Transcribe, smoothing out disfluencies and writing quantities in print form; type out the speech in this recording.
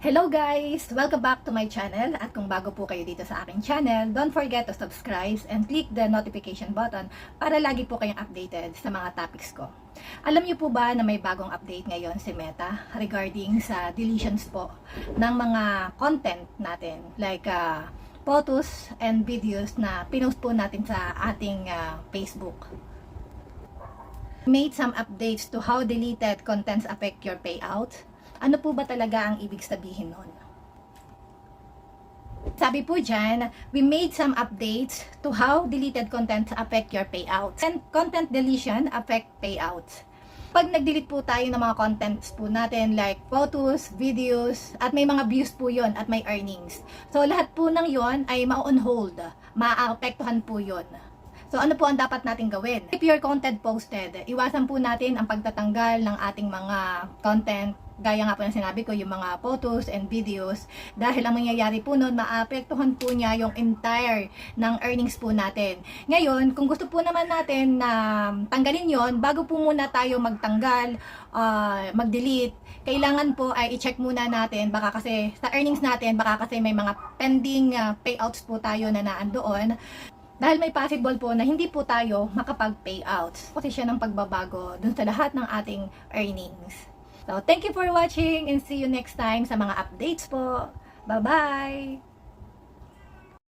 Hello guys! Welcome back to my channel at kung bago po kayo dito sa aking channel, don't forget to subscribe and click the notification button para lagi po kayong updated sa mga topics ko. Alam niyo po ba na may bagong update ngayon si Meta regarding sa deletions po ng mga content natin like photos and videos na pinost po natin sa ating Facebook. Made some updates to how deleted contents affect your payout. Ano po ba talaga ang ibig sabihin nun? Sabi po dyan, we made some updates to how deleted contents affect your payouts. And content deletion affect payouts. Pag nag-delete po tayo ng mga contents po natin like photos, videos, at may mga views po yon at may earnings. So lahat po ng yon ay ma-on hold, maapektuhan po yon. So ano po ang dapat natin gawin? If your content posted, iwasan po natin ang pagtatanggal ng ating mga content. Gaya nga po ng sinabi ko, yung mga photos and videos. Dahil ang mangyayari po nun, maapektuhan po niya yung entire ng earnings po natin. Ngayon, kung gusto po naman natin na tanggalin yon, bago po muna tayo magtanggal, mag-delete, kailangan po ay i-check muna natin. Baka kasi sa earnings natin, baka kasi may mga pending payouts po tayo na naandoon. Dahil may possible po na hindi po tayo makapag-payouts. Kasi siya ng pagbabago dun sa lahat ng ating earnings. So, thank you for watching and see you next time sa mga updates po. Bye-bye!